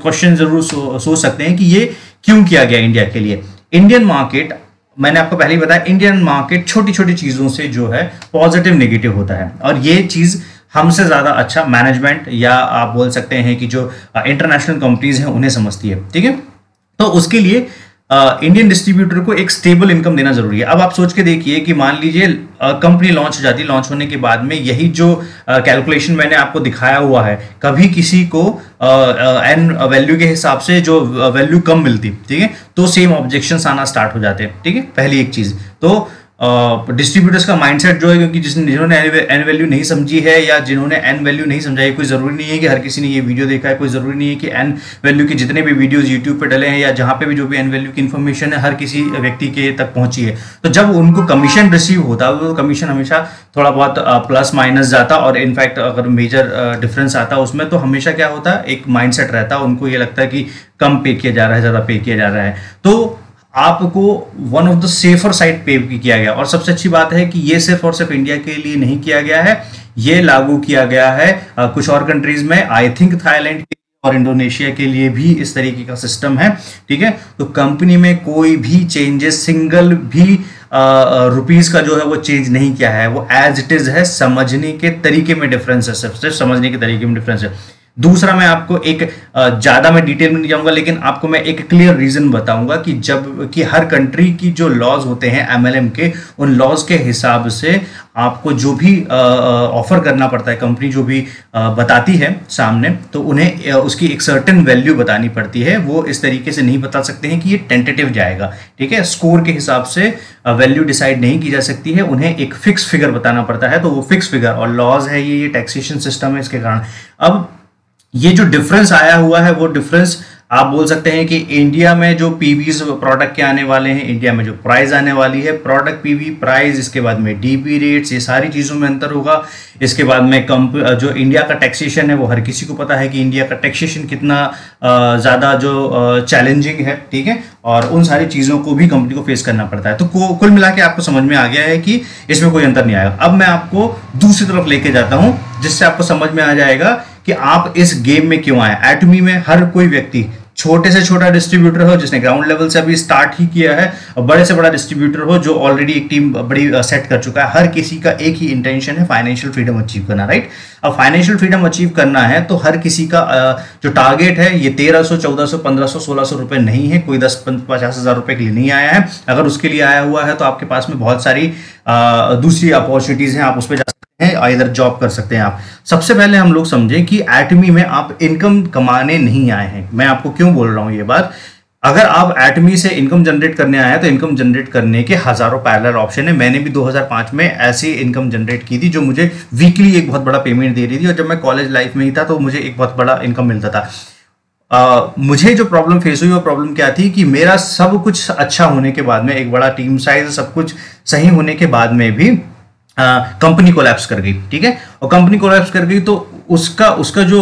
क्वेश्चन जरूर सोच सकते हैं कि ये क्यों किया गया इंडिया के लिए। इंडियन मार्केट, मैंने आपको पहले ही बताया, इंडियन मार्केट छोटी छोटी चीजों से जो है पॉजिटिव नेगेटिव होता है, और ये चीज हमसे ज्यादा अच्छा मैनेजमेंट या आप बोल सकते हैं कि जो इंटरनेशनल कंपनीज हैं उन्हें समझती है, ठीक है। तो उसके लिए इंडियन डिस्ट्रीब्यूटर को एक स्टेबल इनकम देना जरूरी है। अब आप सोच के देखिए कि मान लीजिए कंपनी लॉन्च हो जाती है, लॉन्च होने के बाद में यही जो कैलकुलेशन मैंने आपको दिखाया हुआ है, कभी किसी को एन वैल्यू के हिसाब से जो वैल्यू कम मिलती, ठीक है, तो सेम ऑब्जेक्शंस आना स्टार्ट हो जाते हैं, ठीक है, पहली एक चीज। तो डिस्ट्रीब्यूटर्स का माइंडसेट जो है, क्योंकि जिन्होंने एन वैल्यू नहीं समझी है या जिन्होंने एन वैल्यू नहीं समझा है, कोई ज़रूरी नहीं है कि हर किसी ने ये वीडियो देखा है, कोई ज़रूरी नहीं है कि एन वैल्यू के जितने भी वीडियोस यूट्यूब पे डले हैं या जहाँ पे भी जो भी एन वैल्यू की इन्फॉर्मेशन है हर किसी व्यक्ति के तक पहुंची है। तो जब उनको कमीशन रिसीव होता है तो कमीशन हमेशा थोड़ा बहुत प्लस माइनस जाता, और इनफैक्ट अगर मेजर डिफरेंस आता उसमें तो हमेशा क्या होता है, एक माइंडसेट रहता है, उनको ये लगता है कि कम पे किया जा रहा है, ज़्यादा पे किया जा रहा है। तो आपको one of the safer side पे किया गया, और सबसे अच्छी बात है कि ये सिर्फ और सिर्फ इंडिया के लिए नहीं किया गया है, ये लागू किया गया है कुछ और कंट्रीज में, आई थिंक थाईलैंड के और इंडोनेशिया के लिए भी इस तरीके का सिस्टम है। ठीक है, तो कंपनी में कोई भी चेंजेस, सिंगल भी रुपीज का जो है वो चेंज नहीं किया है, वो एज इट इज है। समझने के तरीके में डिफरेंस है, सिर्फ समझने के तरीके में डिफरेंस है। दूसरा, मैं आपको एक ज्यादा मैं डिटेल में नहीं जाऊंगा, लेकिन आपको मैं एक क्लियर रीजन बताऊंगा कि जब कि हर कंट्री की जो लॉज होते हैं एमएलएम के, उन लॉज के हिसाब से आपको जो भी ऑफर करना पड़ता है, कंपनी जो भी बताती है सामने, तो उन्हें उसकी एक सर्टेन वैल्यू बतानी पड़ती है। वो इस तरीके से नहीं बता सकते हैं कि ये टेंटेटिव जाएगा। ठीक है, स्कोर के हिसाब से वैल्यू डिसाइड नहीं की जा सकती है, उन्हें एक फिक्स फिगर बताना पड़ता है। तो वो फिक्स फिगर और लॉज है, ये टैक्सेशन सिस्टम है, इसके कारण अब ये जो डिफरेंस आया हुआ है, वो डिफरेंस आप बोल सकते हैं कि इंडिया में जो पीवीज प्रोडक्ट के आने वाले हैं, इंडिया में जो प्राइस आने वाली है, प्रोडक्ट पीवी प्राइस, इसके बाद में डीपी रेट्स, ये सारी चीज़ों में अंतर होगा। इसके बाद में जो इंडिया का टैक्सेशन है, वो हर किसी को पता है कि इंडिया का टैक्सेशन कितना ज़्यादा जो चैलेंजिंग है। ठीक है, और उन सारी चीज़ों को भी कंपनी को फेस करना पड़ता है। तो कुल मिला के आपको समझ में आ गया है कि इसमें कोई अंतर नहीं आएगा। अब मैं आपको दूसरी तरफ लेके जाता हूँ, जिससे आपको समझ में आ जाएगा कि आप इस गेम में क्यों आए। एटमी में हर कोई व्यक्ति, छोटे से छोटा डिस्ट्रीब्यूटर हो जिसने ग्राउंड लेवल से अभी स्टार्ट ही किया है, और बड़े से बड़ा डिस्ट्रीब्यूटर हो जो ऑलरेडी एक टीम बड़ी सेट कर चुका है, हर किसी का एक ही इंटेंशन है, फाइनेंशियल फ्रीडम अचीव करना। राइट, अब फाइनेंशियल फ्रीडम अचीव करना है तो हर किसी का जो टारगेट है, ये 1300, 1400, 1500, 1600 रुपए नहीं है, कोई 10-50 हज़ार रुपए के लिए नहीं आया है। अगर उसके लिए आया हुआ है तो आपके पास में बहुत सारी दूसरी अपॉर्चुनिटीज हैं, आप उस पर जा सकते हैं, इधर जॉब कर सकते हैं आप। सबसे पहले हम लोग समझें कि एटमी में आप इनकम कमाने नहीं आए हैं। मैं आपको क्यों बोल रहा हूं ये बात, अगर आप एटमी से इनकम जनरेट करने आए हैं तो इनकम जनरेट करने के हजारों पैरेलल ऑप्शन है। मैंने भी 2005 में ऐसी इनकम जनरेट की थी जो मुझे वीकली एक बहुत बड़ा पेमेंट दे रही थी, और जब मैं कॉलेज लाइफ में ही था तो मुझे एक बहुत बड़ा इनकम मिलता था। मुझे जो प्रॉब्लम फेस हुई वो प्रॉब्लम क्या थी कि मेरा सब कुछ अच्छा होने के बाद में, एक बड़ा टीम साइज, सब कुछ सही होने के बाद में भी कंपनी कोलैप्स कर गई। ठीक है, और कंपनी कोलैप्स कर गई तो उसका जो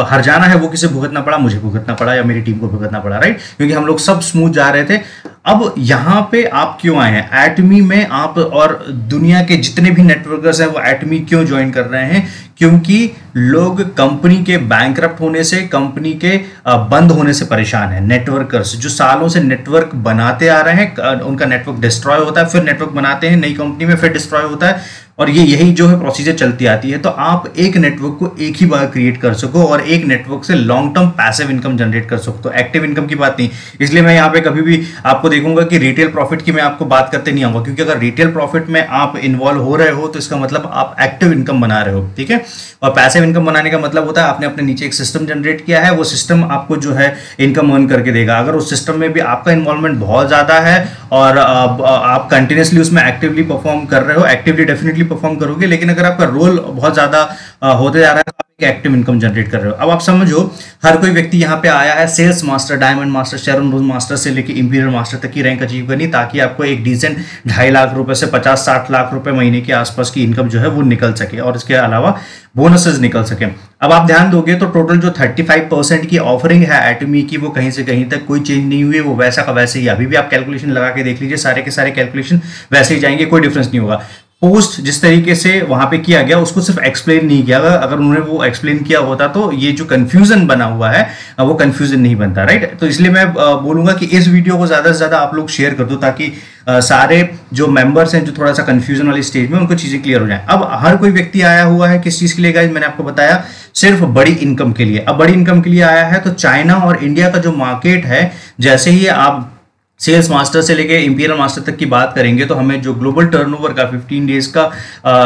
हर्जाना है वो किसे भुगतना पड़ा, मुझे भुगतना पड़ा या मेरी टीम को भुगतना पड़ा। राइट, क्योंकि हम लोग सब स्मूथ जा रहे थे। अब यहाँ पे आप क्यों आए हैं एटमी में, आप और दुनिया के जितने भी नेटवर्कर्स हैं वो एटमी क्यों ज्वाइन कर रहे हैं? क्योंकि लोग कंपनी के बैंकरप्ट होने से, कंपनी के बंद होने से परेशान है। नेटवर्कर्स जो सालों से नेटवर्क बनाते आ रहे हैं, उनका नेटवर्क डिस्ट्रॉय होता है, फिर नेटवर्क बनाते हैं नई कंपनी में, फिर डिस्ट्रॉय होता है, और यही जो है प्रोसीजर चलती आती है। तो आप एक नेटवर्क को एक ही बार क्रिएट कर सको और एक नेटवर्क से long term passive income generate कर सको। तो एक्टिव इनकम की बात नहीं, इसलिए मैं यहाँ पे कभी भी आपको देखूंगा कि रिटेल प्रॉफिट की मैं आपको बात करते नहीं आऊंगा, क्योंकि अगर रिटेल प्रॉफिट में आप इन्वॉल्व हो रहे हो तो इसका मतलब आप एक्टिव इनकम बना रहे हो। ठीक है, और पैसिव इनकम बनाने का मतलब होता है आपने अपने नीचे एक सिस्टम जनरेट किया है, वो सिस्टम आपको जो है इनकम अर्न करके देगा। अगर उस सिस्टम में भी आपका इन्वॉल्वमेंट बहुत ज्यादा है और आप कंटिन्यूसली उसमें एक्टिवली परफॉर्म कर रहे हो, एक्टिवली डेफिनेटली परफॉर्म करोगे, लेकिन अगर आपका रोल बहुत ज्यादा होते जा रहा है, एक्टिव इनकम जनरेट कर रहे हो। अब आप समझो, हर कोई व्यक्ति यहाँ पे आया है sales master, diamond master, Sharon rose master से लेके इंपीरियल मास्टर तक की रैंक अचीव करनी, ताकि आपको एक डिसेंट 2.5 लाख रुपए से 50-60 लाख रुपए महीने के आसपास की इनकम जो है वो निकल सके, और इसके अलावा बोनसेस निकल सके। अब आप ध्यान दोगे तो टोटल जो 35% की ऑफरिंग है एटमी की, वो कहीं से कहीं तक कोई चेंज नहीं हुई है, वो वैसा का वैसे ही। अभी भी आप कैलकुलेशन लगा के देख लीजिए, सारे के सारे कैलकुलेशन वैसे ही जाएंगे, कोई डिफरेंस नहीं होगा। पोस्ट जिस तरीके से वहां पे किया गया उसको सिर्फ एक्सप्लेन नहीं किया, अगर उन्होंने वो एक्सप्लेन किया होता तो ये जो कंफ्यूजन बना हुआ है वो कंफ्यूजन नहीं बनता। राइट, तो इसलिए मैं बोलूंगा कि इस वीडियो को ज्यादा से ज्यादा आप लोग शेयर कर दो, ताकि सारे जो मेंबर्स हैं जो थोड़ा सा कंफ्यूजन वाली स्टेज में, उनको चीजें क्लियर हो जाए। अब हर कोई व्यक्ति आया हुआ है किस चीज के लिए गाइस, मैंने आपको बताया सिर्फ बड़ी इनकम के लिए। अब बड़ी इनकम के लिए आया है तो चाइना और इंडिया का जो मार्केट है, जैसे ही आप सेल्स मास्टर से लेके इंपीरियल मास्टर तक की बात करेंगे तो हमें जो ग्लोबल टर्नओवर का 15 डेज का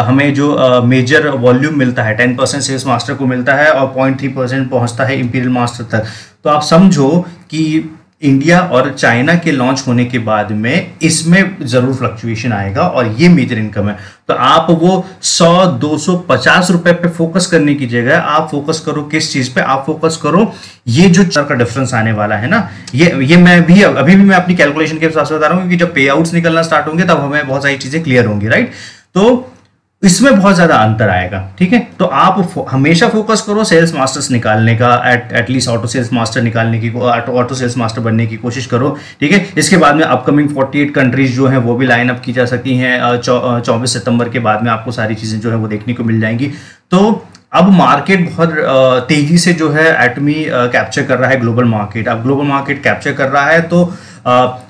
हमें जो मेजर वॉल्यूम मिलता है, 10% सेल्स मास्टर को मिलता है और 0.3% पहुंचता है इंपीरियल मास्टर तक। तो आप समझो कि इंडिया और चाइना के लॉन्च होने के बाद में इसमें जरूर फ्लक्चुएशन आएगा और ये मेजर इनकम है। तो आप वो 100, 200, 50 रुपए पे फोकस करने की जगह आप फोकस करो किस चीज पे, आप फोकस करो ये जो का डिफरेंस आने वाला है ना, ये मैं भी अभी भी मैं अपनी कैलकुलेशन के हिसाब से बता रहा हूँ, क्योंकि जब पे आउट्स निकलना स्टार्ट होंगे तब हमें बहुत सारी चीजें क्लियर होंगी, राइट। तो इसमें बहुत ज्यादा अंतर आएगा, ठीक है। तो आप हमेशा फोकस करो सेल्स मास्टर्स निकालने का, एटलीस्ट ऑटो सेल्स मास्टर निकालने की, ऑटो सेल्स मास्टर बनने की कोशिश करो, ठीक है। इसके बाद में अपकमिंग 48 कंट्रीज जो हैं वो भी लाइन अप की जा सकती हैं। 24 सितंबर के बाद में आपको सारी चीजें जो है वो देखने को मिल जाएंगी। तो अब मार्केट बहुत तेजी से जो है एटमी कैप्चर कर रहा है ग्लोबल मार्केट। अब ग्लोबल मार्केट कैप्चर कर रहा है तो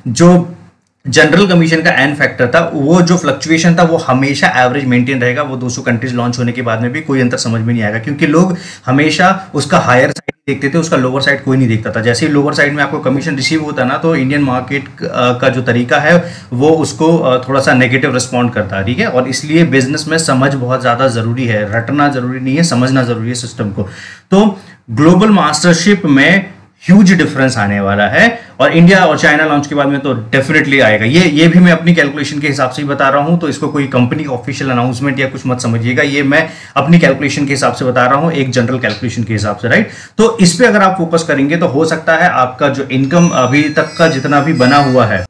जो जनरल कमीशन का एन फैक्टर था, वो जो फ्लक्चुएशन था वो हमेशा एवरेज मेंटेन रहेगा। वो 200 कंट्रीज लॉन्च होने के बाद में भी कोई अंतर समझ में नहीं आएगा, क्योंकि लोग हमेशा उसका हायर साइड देखते थे, उसका लोअर साइड कोई नहीं देखता था। जैसे ही लोअर साइड में आपको कमीशन रिसीव होता ना, तो इंडियन मार्केट का जो तरीका है वो उसको थोड़ा सा नेगेटिव रिस्पॉन्ड करता है, ठीक है। और इसलिए बिजनेस में समझ बहुत ज्यादा जरूरी है, रटना जरूरी नहीं है, समझना जरूरी है सिस्टम को। तो ग्लोबल मास्टरशिप में ह्यूज डिफरेंस आने वाला है, और इंडिया और चाइना लॉन्च के बाद में तो डेफिनेटली आएगा। ये भी मैं अपनी कैलकुलेशन के हिसाब से ही बता रहा हूं, तो इसको कोई कंपनी ऑफिशियल अनाउंसमेंट या कुछ मत समझिएगा, ये मैं अपनी कैलकुलेशन के हिसाब से बता रहा हूं, एक जनरल कैलकुलेशन के हिसाब से, राइट। तो इस पे अगर आप फोकस करेंगे तो हो सकता है आपका जो इनकम अभी तक का जितना भी बना हुआ है,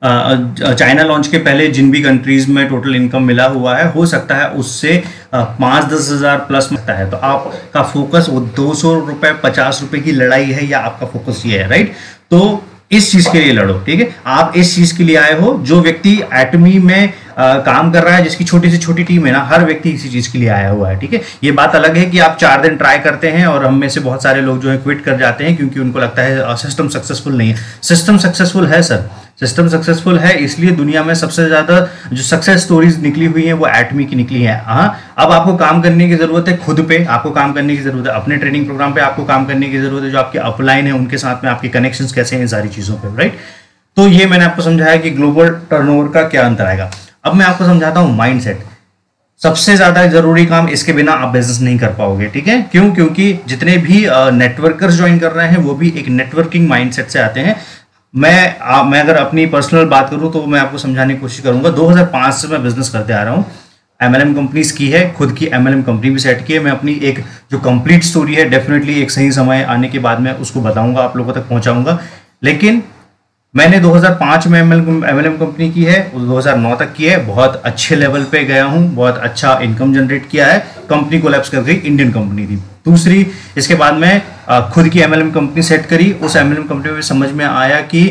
चाइना लॉन्च के पहले जिन भी कंट्रीज में टोटल इनकम मिला हुआ है, हो सकता है उससे 5-10 हजार प्लस मिलता है। तो आपका फोकस वो 200 रुपए 50 रुपए की लड़ाई है, या आपका फोकस ये है, राइट। तो इस चीज के लिए लड़ो, ठीक है। आप इस चीज के लिए आए हो, जो व्यक्ति एटमी में काम कर रहा है, जिसकी छोटी से छोटी टीम है ना, हर व्यक्ति इसी चीज के लिए आया हुआ है, ठीक है। ये बात अलग है कि आप 4 दिन ट्राई करते हैं और हम में से बहुत सारे लोग जो है क्विट कर जाते हैं, क्योंकि उनको लगता है सिस्टम सक्सेसफुल नहीं है। सिस्टम सक्सेसफुल है सर, सिस्टम सक्सेसफुल है, इसलिए दुनिया में सबसे ज्यादा जो सक्सेस स्टोरीज निकली हुई हैं वो एटमी की निकली हैं। हाँ, अब आपको काम करने की जरूरत है, खुद पे आपको काम करने की जरूरत है, अपने ट्रेनिंग प्रोग्राम पे आपको काम करने की जरूरत है, जो आपके अपलाइन है उनके साथ में आपके कनेक्शंस कैसे हैं, इन सारी चीजों पे, राइट। तो ये मैंने आपको समझाया कि ग्लोबल टर्नओवर का क्या अंतर आएगा। अब मैं आपको समझाता हूं माइंडसेट। सबसे ज्यादा जरूरी काम, इसके बिना आप बिजनेस नहीं कर पाओगे, ठीक है। क्यों? क्योंकि जितने भी नेटवर्कर्स ज्वाइन कर रहे हैं वो भी एक नेटवर्किंग माइंडसेट से आते हैं। मैं अगर अपनी पर्सनल बात करूं तो मैं आपको समझाने की कोशिश करूंगा। 2005 से मैं बिजनेस करते आ रहा हूं, MLM कंपनीज की है, खुद की MLM कंपनी भी सेट की है। मैं अपनी एक जो कंप्लीट स्टोरी है डेफिनेटली एक सही समय आने के बाद में उसको बताऊंगा, आप लोगों तक पहुंचाऊंगा। लेकिन मैंने 2005 में MLM कंपनी की है, 2009 तक की है, बहुत अच्छे लेवल पे गया हूं, बहुत अच्छा इनकम जनरेट किया है। कंपनी कोलैप्स कर गई, इंडियन कंपनी थी। दूसरी, इसके बाद में खुद की MLM कंपनी सेट करी। उस MLM कंपनी में समझ में आया कि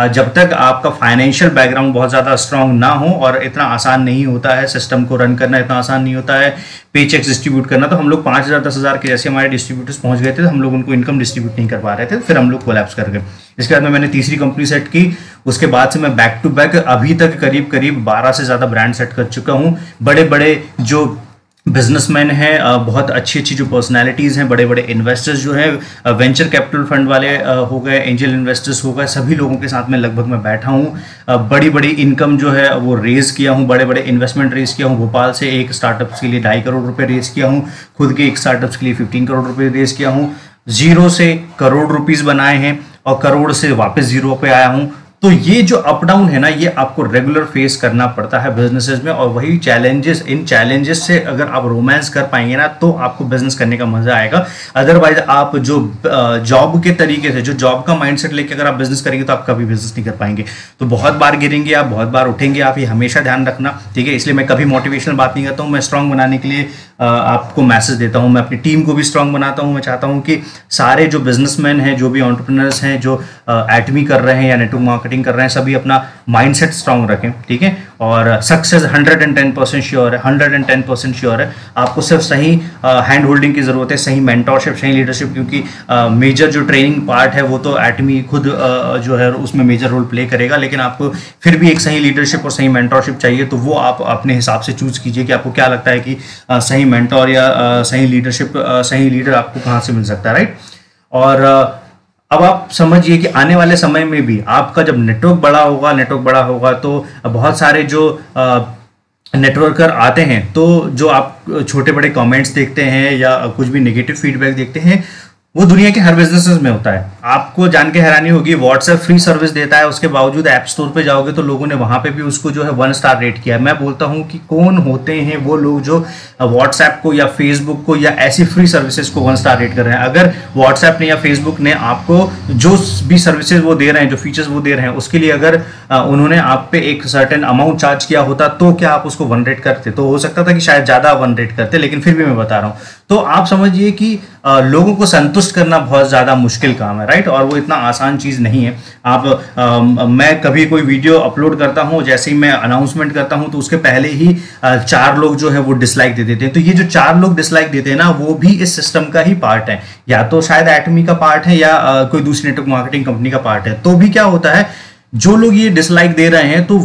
जब तक आपका फाइनेंशियल बैकग्राउंड बहुत ज़्यादा स्ट्रांग ना हो, और इतना आसान नहीं होता है सिस्टम को रन करना, इतना आसान नहीं होता है पे चेक्स डिस्ट्रीब्यूट करना। तो हम लोग 5,000 10,000 के जैसे हमारे डिस्ट्रीब्यूटर्स पहुंच गए थे, तो हम लोग उनको इनकम डिस्ट्रीब्यूट नहीं कर पा रहे थे, फिर हम लोग कोलैप्स कर गए। इसके बाद में मैंने तीसरी कंपनी सेट की। उसके बाद से मैं बैक टू बैक अभी तक करीब 12 से ज़्यादा ब्रांड सेट कर चुका हूँ। बड़े बड़े जो बिजनेसमैन हैं, बहुत अच्छी जो पर्सनालिटीज़ हैं, बड़े बड़े इन्वेस्टर्स जो हैं, वेंचर कैपिटल फंड वाले हो गए, एंजल इन्वेस्टर्स हो गए, सभी लोगों के साथ में लगभग मैं बैठा हूँ। बड़ी बड़ी इनकम जो है वो रेज़ किया हूँ, बड़े बड़े इन्वेस्टमेंट रेज़ किया हूँ। भोपाल से एक स्टार्टअप्स के लिए 2.5 करोड़ रुपये रेज़ किया हूँ, खुद के एक स्टार्टअप्स के लिए 15 करोड़ रुपये रेज़ किया हूँ। जीरो से करोड़ रुपीज़ बनाए हैं, और करोड़ से वापस जीरो पे आया हूँ। तो ये जो अप डाउन है ना, ये आपको रेगुलर फेस करना पड़ता है बिजनेसेस में, और वही चैलेंजेस, इन चैलेंजेस से अगर आप रोमांस कर पाएंगे ना, तो आपको बिजनेस करने का मजा आएगा। अदरवाइज आप जो जॉब के तरीके से, जो जॉब का माइंडसेट लेके अगर आप बिजनेस करेंगे तो आप कभी बिजनेस नहीं कर पाएंगे। तो बहुत बार गिरेंगे आप, बहुत बार उठेंगे आप, ये हमेशा ध्यान रखना, ठीक है। इसलिए मैं कभी मोटिवेशनल बात नहीं करता हूँ, मैं स्ट्रांग बनाने के लिए आपको मैसेज देता हूँ। मैं अपनी टीम को भी स्ट्रांग बनाता हूँ। मैं चाहता हूँ कि सारे जो बिजनेसमैन हैं, जो भी एंटरप्रेन्योर्स हैं, जो एटमी कर रहे हैं या नेटवर्क मार्केटिंग कर रहे हैं, सभी अपना माइंडसेट स्ट्रांग रखें, ठीक है। और सक्सेस 110% श्योर है, 110% श्योर है। आपको सिर्फ सही हैंड होल्डिंग की जरूरत है, सही मेंटरशिप, सही लीडरशिप, क्योंकि मेजर जो ट्रेनिंग पार्ट है वो तो एटमी खुद जो है उसमें मेजर रोल प्ले करेगा। लेकिन आपको फिर भी एक सही लीडरशिप और सही मेंटरशिप चाहिए, तो वो आप अपने हिसाब से चूज कीजिए कि आपको क्या लगता है कि सही मेंटोर या सही लीडरशिप, सही लीडर आपको कहाँ से मिल सकता है, राइट। और अब आप समझिए कि आने वाले समय में भी आपका जब नेटवर्क बड़ा होगा तो बहुत सारे जो नेटवर्कर आते हैं, तो जो आप छोटे बड़े कमेंट्स देखते हैं या कुछ भी नेगेटिव फीडबैक देखते हैं, वो दुनिया के हर बिजनेसेस में होता है। आपको जान के हैरानी होगी, व्हाट्सएप फ्री सर्विस देता है, उसके बावजूद ऐप स्टोर पे जाओगे तो लोगों ने वहां पे भी उसको जो है 1 स्टार रेट किया है। मैं बोलता हूं कि कौन होते हैं वो लोग जो व्हाट्सएप को या फेसबुक को या ऐसी फ्री सर्विसेज को 1 स्टार रेट कर रहे हैं। अगर व्हाट्सएप ने या फेसबुक ने आपको जो भी सर्विसेज वो दे रहे हैं, जो फीचर्स वो दे रहे हैं, उसके लिए अगर उन्होंने आप पे एक सर्टेन अमाउंट चार्ज किया होता तो क्या आप उसको 1 रेट करते? तो हो सकता था कि शायद ज्यादा 1 रेट करते, लेकिन फिर भी मैं बता रहा हूं। तो आप समझिए कि लोगों को संतुष्ट करना बहुत ज्यादा मुश्किल काम है, राइट? और वो इतना आसान चीज नहीं है। आप मैं कभी कोई वीडियो अपलोड करता हूं, जैसे ही मैं अनाउंसमेंट करता हूं तो उसके पहले ही 4 लोग जो है वो डिसलाइक दे देते हैं। तो ये जो 4 लोग डिसलाइक देते हैं ना, वो भी इस सिस्टम का ही पार्ट है, या तो शायद एटमी का पार्ट है या कोई दूसरी नेटवर्क मार्केटिंग कंपनी का पार्ट है। तो भी क्या होता है, जो लोग ये डिसलाइक दे रहे हैं तो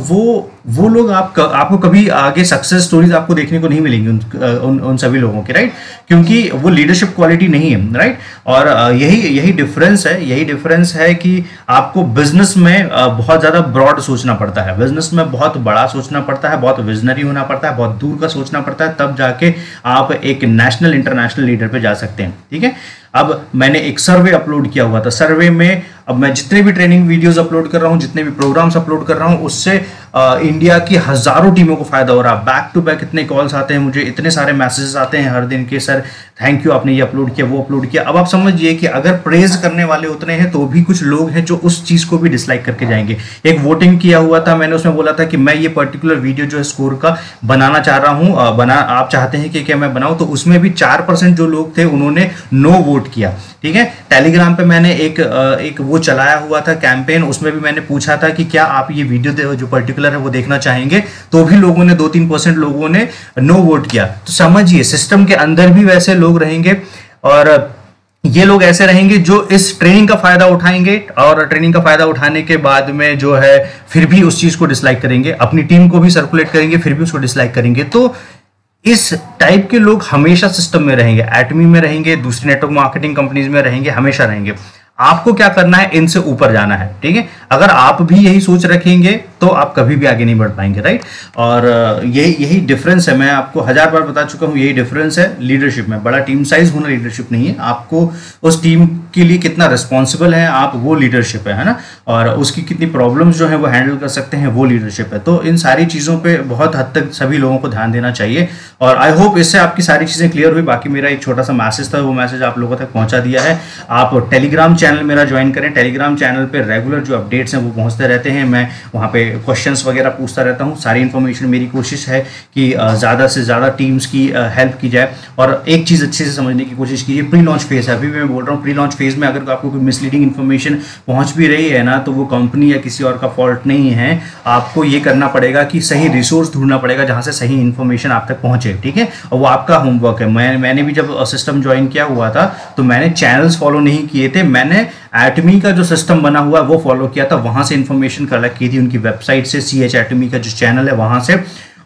वो लोग आपको कभी आगे सक्सेस स्टोरीज आपको देखने को नहीं मिलेंगी उन सभी लोगों की, राइट? क्योंकि वो लीडरशिप क्वालिटी नहीं है, राइट? और यही डिफरेंस है कि आपको बिजनेस में बहुत ज्यादा ब्रॉड सोचना पड़ता है, बिजनेस में बहुत बड़ा सोचना पड़ता है, बहुत विजनरी होना पड़ता है, बहुत दूर का सोचना पड़ता है, तब जाके आप एक नेशनल इंटरनेशनल लीडर पे जा सकते हैं, ठीक है? अब मैंने एक सर्वे अपलोड किया हुआ था, सर्वे में अब मैं जितने भी ट्रेनिंग वीडियोस अपलोड कर रहा हूं, जितने भी प्रोग्राम्स अपलोड कर रहा हूं, उससे इंडिया की हजारों टीमों को फायदा हो रहा है। बैक टू बैक इतने कॉल्स आते हैं मुझे, इतने सारे मैसेजेस आते हैं हर दिन के, सर थैंक यू आपने ये अपलोड किया, वो अपलोड किया। अब आप समझिए कि अगर प्रेज करने वाले उतने हैं तो भी कुछ लोग हैं जो उस चीज को भी डिसलाइक करके जाएंगे। एक वोटिंग किया हुआ था मैंने, उसमें बोला था कि मैं ये पर्टिकुलर वीडियो जो है स्कोर का बनाना चाह रहा हूं, आप चाहते हैं कि क्या मैं बनाऊं? तो उसमें भी 4% जो लोग थे उन्होंने नो वोट किया, ठीक है? टेलीग्राम पे मैंने एक वो चलाया हुआ था कैंपेन, उसमें भी मैंने पूछा था कि क्या आप ये वीडियो जो पर्टिकुलर है वो देखना चाहेंगे, तो भी लोगों ने 2-3% लोगों ने नो वोट किया। तो समझिए सिस्टम के अंदर भी वैसे लोग रहेंगे, और ये लोग ऐसे रहेंगे जो इस ट्रेनिंग का फायदा उठाएंगे, और ट्रेनिंग का फायदा उठाने के बाद में जो है फिर भी उस चीज को डिसलाइक करेंगे, अपनी टीम को भी सर्कुलेट करेंगे, फिर भी उसको डिसलाइक करेंगे। तो इस टाइप के लोग हमेशा सिस्टम में रहेंगे, एटमी में रहेंगे, दूसरी नेटवर्क मार्केटिंग कंपनीज में रहेंगे, हमेशा रहेंगे। आपको क्या करना है, इनसे ऊपर जाना है, ठीक है? अगर आप भी यही सोच रखेंगे तो आप कभी भी आगे नहीं बढ़ पाएंगे, राइट? और यही डिफरेंस है, मैं आपको 1000 बार बता चुका हूं, यही डिफरेंस है लीडरशिप में। बड़ा टीम साइज होना लीडरशिप नहीं है, आपको उस टीम के लिए कितना रिस्पॉन्सिबल है आप, वो लीडरशिप है ना? और उसकी कितनी प्रॉब्लम्स जो है वो हैंडल कर सकते हैं, वो लीडरशिप है। तो इन सारी चीज़ों पे बहुत हद तक सभी लोगों को ध्यान देना चाहिए, और आई होप इससे आपकी सारी चीज़ें क्लियर हुई। बाकी मेरा एक छोटा सा मैसेज था, वो मैसेज आप लोगों तक पहुंचा दिया है। आप टेलीग्राम चैनल मेरा ज्वाइन करें, टेलीग्राम चैनल पे रेगुलर जो अपडेट्स हैं वो पहुंचते रहते हैं, मैं वहाँ पे क्वेश्चंस वगैरह पूछता रहता हूँ, सारी इन्फॉर्मेशन। मेरी कोशिश है कि ज़्यादा से ज़्यादा टीम्स की हेल्प की जाए, और एक चीज़ अच्छे से समझने की कोशिश कीजिए, प्री लॉन्च फेज है, अभी भी मैं बोल रहा हूँ, प्री लॉन्च फेज में अगर आपको कोई मिसलीडिंग इन्फॉर्मेशन पहुँच भी रही है ना, तो वो कंपनी या किसी और का फॉल्ट नहीं है। आपको ये करना पड़ेगा कि सही रिसोर्स ढूंढना पड़ेगा जहाँ से सही इन्फॉर्मेशन आप तक पहुँचे, ठीक है? और वो आपका होमवर्क है। मैंने भी जब सिस्टम ज्वाइन किया हुआ था तो मैंने चैनल्स फॉलो नहीं किए थे, मैंने एटमी का जो सिस्टम बना हुआ है वो फॉलो किया था, वहां से इंफॉर्मेशन कलेक्ट की थी उनकी वेबसाइट से, CH एटमी का जो चैनल है वहां से।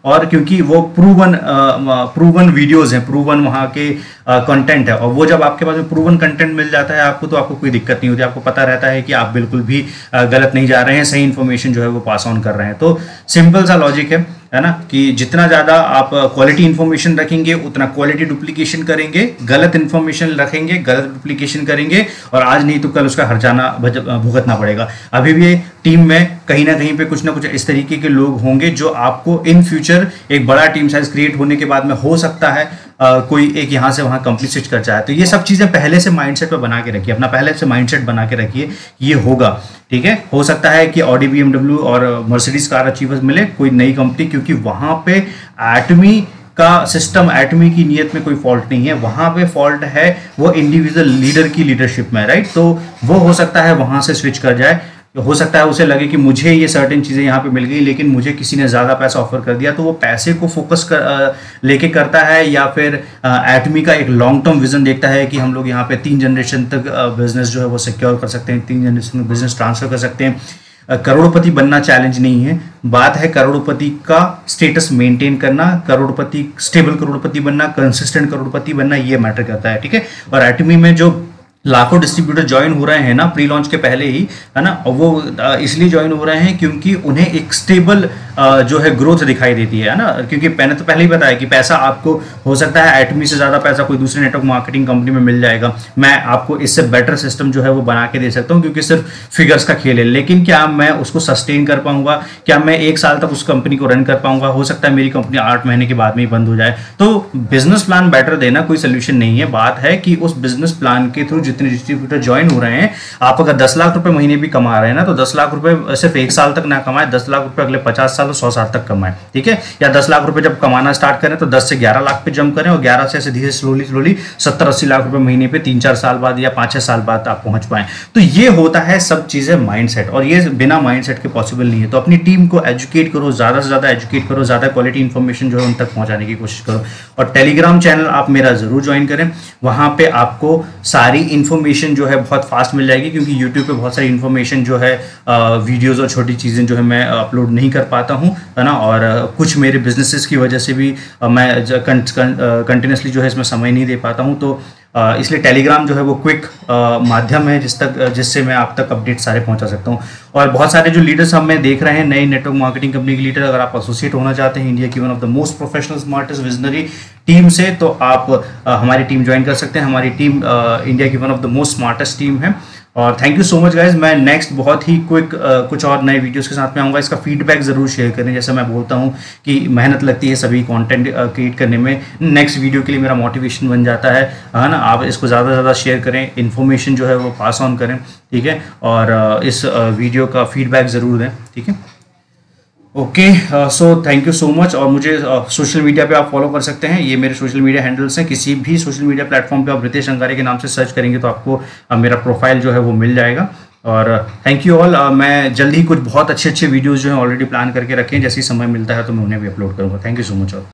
और क्योंकि वो प्रूवन वीडियोस हैं, प्रूवन वहाँ के कंटेंट है, और वो जब आपके पास में प्रूवन कंटेंट मिल जाता है आपको, तो आपको कोई दिक्कत नहीं होती, आपको पता रहता है कि आप बिल्कुल भी गलत नहीं जा रहे हैं, सही इन्फॉर्मेशन जो है वो पास ऑन कर रहे हैं। तो सिंपल सा लॉजिक है ना, कि जितना ज़्यादा आप क्वालिटी इन्फॉर्मेशन रखेंगे उतना क्वालिटी डुप्लीकेशन करेंगे, गलत इन्फॉर्मेशन रखेंगे गलत डुप्लीकेशन करेंगे, और आज नहीं तो कल उसका हर्जाना भुगतना पड़ेगा। अभी भी टीम में कहीं ना कहीं पे कुछ ना कुछ इस तरीके के लोग होंगे जो आपको इन फ्यूचर एक बड़ा टीम साइज क्रिएट होने के बाद में हो सकता है कोई एक यहाँ से वहाँ कंपनी स्विच कर जाए। तो ये सब चीज़ें पहले से माइंडसेट पे बना के रखिए, अपना पहले से माइंडसेट बना के रखिए, ये होगा, ठीक है? हो सकता है कि ऑडी, BMW और मर्सिडीज कार अचीवर्स मिले कोई नई कंपनी, क्योंकि वहाँ पे एटमी का सिस्टम, एटमी की नीयत में कोई फॉल्ट नहीं है, वहाँ पे फॉल्ट है वो इंडिविजुअल लीडर की लीडरशिप में, राइट? तो वो हो सकता है वहाँ से स्विच कर जाए, हो सकता है उसे लगे कि मुझे ये सर्टेन चीज़ें यहाँ पे मिल गई लेकिन मुझे किसी ने ज़्यादा पैसा ऑफर कर दिया, तो वो पैसे को फोकस लेके करता है, या फिर एटमी का एक लॉन्ग टर्म विजन देखता है कि हम लोग यहाँ पे 3 जनरेशन तक बिजनेस जो है वो सिक्योर कर सकते हैं, 3 जनरेशन में बिजनेस ट्रांसफर कर सकते हैं। करोड़पति बनना चैलेंज नहीं है, बात है करोड़पति का स्टेटस मेंटेन करना, स्टेबल करोड़पति बनना, कंसिस्टेंट करोड़पति बनना, ये मैटर करता है, ठीक है? और एटमी में जो लाखों डिस्ट्रीब्यूटर ज्वाइन हो रहे हैं ना प्री लॉन्च के पहले ही, है ना, और वो इसलिए ज्वाइन हो रहे हैं क्योंकि उन्हें एक स्टेबल जो है ग्रोथ दिखाई देती है ना, क्योंकि मैंने तो पहले ही बताया कि पैसा आपको हो सकता है एटमी से ज़्यादा पैसा कोई दूसरी नेटवर्क मार्केटिंग कंपनी में मिल जाएगा, मैं आपको इससे बेटर सिस्टम जो है वो बना के दे सकता हूँ क्योंकि सिर्फ फिगर्स का खेल है, लेकिन क्या मैं उसको सस्टेन कर पाऊंगा, क्या मैं 1 साल तक उस कंपनी को रन कर पाऊंगा, हो सकता है मेरी कंपनी 8 महीने के बाद में ही बंद हो जाए। तो बिजनेस प्लान बेटर देना कोई सोल्यूशन नहीं है, बात है कि उस बिजनेस प्लान के थ्रू जितने डिस्ट्रीब्यूटर ज्वाइन हो रहे हैं, आप अगर 10 लाख रुपए महीने भी कमा रहे हैं ना, तो 10 लाख रुपए सिर्फ 1 साल तक ना कमाए, 10 लाख रुपए अगले 50 साल और 100 साल तक कमाए, ठीक है, या 10 लाख रुपए जब कमाना स्टार्ट करें तो 10 से 11 लाख पे जंप करें और 11 से ऐसे धीरे स्लोली स्लोली 70-80 लाख रुपए महीने पे 3-4 साल बाद या 5-6 साल बाद आप पहुंच पाए। तो ये होता है सब चीजें माइंडसेट, और ये बिना माइंडसेट के पॉसिबल नहीं है। तो अपनी टीम को एजुकेट करो, ज्यादा से ज्यादा एजुकेट करो, ज्यादा क्वालिटी इंफॉर्मेशन जो है उन तक पहुंचाने की कोशिश करो, और टेलीग्राम चैनल आप मेरा जरूर ज्वाइन करें, वहां पे आपको सारी इंफॉर्मेशन जो है बहुत फास्ट मिल जाएगी, क्योंकि यूट्यूब पे बहुत सारी इंफॉर्मेशन जो है वीडियोस और छोटी चीज़ें जो है मैं अपलोड नहीं कर पाता हूँ, है ना, और कुछ मेरे बिजनेसेस की वजह से भी मैं कंटिन्यूसली जो है इसमें समय नहीं दे पाता हूँ। तो इसलिए टेलीग्राम जो है वो क्विक माध्यम है जिससे मैं आप तक अपडेट सारे पहुंचा सकता हूं। और बहुत सारे जो लीडर्स हम में देख रहे हैं, नई नेटवर्क मार्केटिंग कंपनी के लीडर, अगर आप एसोसिएट होना चाहते हैं इंडिया की one of the most professional smartest visionary team से, तो आप हमारी टीम ज्वाइन कर सकते हैं। हमारी टीम इंडिया की one of the most smartest team है। और thank you so much guys. मैं नेक्स्ट बहुत ही क्विक कुछ और नए वीडियोस के साथ में आऊँगा। इसका फीडबैक ज़रूर शेयर करें, जैसे मैं बोलता हूँ कि मेहनत लगती है सभी कंटेंट क्रिएट करने में, नेक्स्ट वीडियो के लिए मेरा मोटिवेशन बन जाता है ना। आप इसको ज़्यादा से ज़्यादा शेयर करें, इन्फॉर्मेशन जो है वो पास ऑन करें, ठीक है, और इस वीडियो का फीडबैक ज़रूर दें, ठीक है। Okay, so thank you so much. और मुझे सोशल मीडिया पे आप फॉलो कर सकते हैं, ये मेरे सोशल मीडिया हैंडल्स हैं। किसी भी सोशल मीडिया प्लेटफॉर्म पे आप रितेश अंगारे के नाम से सर्च करेंगे तो आपको मेरा प्रोफाइल जो है वो मिल जाएगा। और थैंक यू ऑल। मैं जल्दी ही कुछ बहुत अच्छे वीडियोस जो हैं ऑलरेडी प्लान करके रखे हैं, जैसे ही समय मिलता है तो मैं उन्हें भी अपलोड करूँगा। Thank you so much all.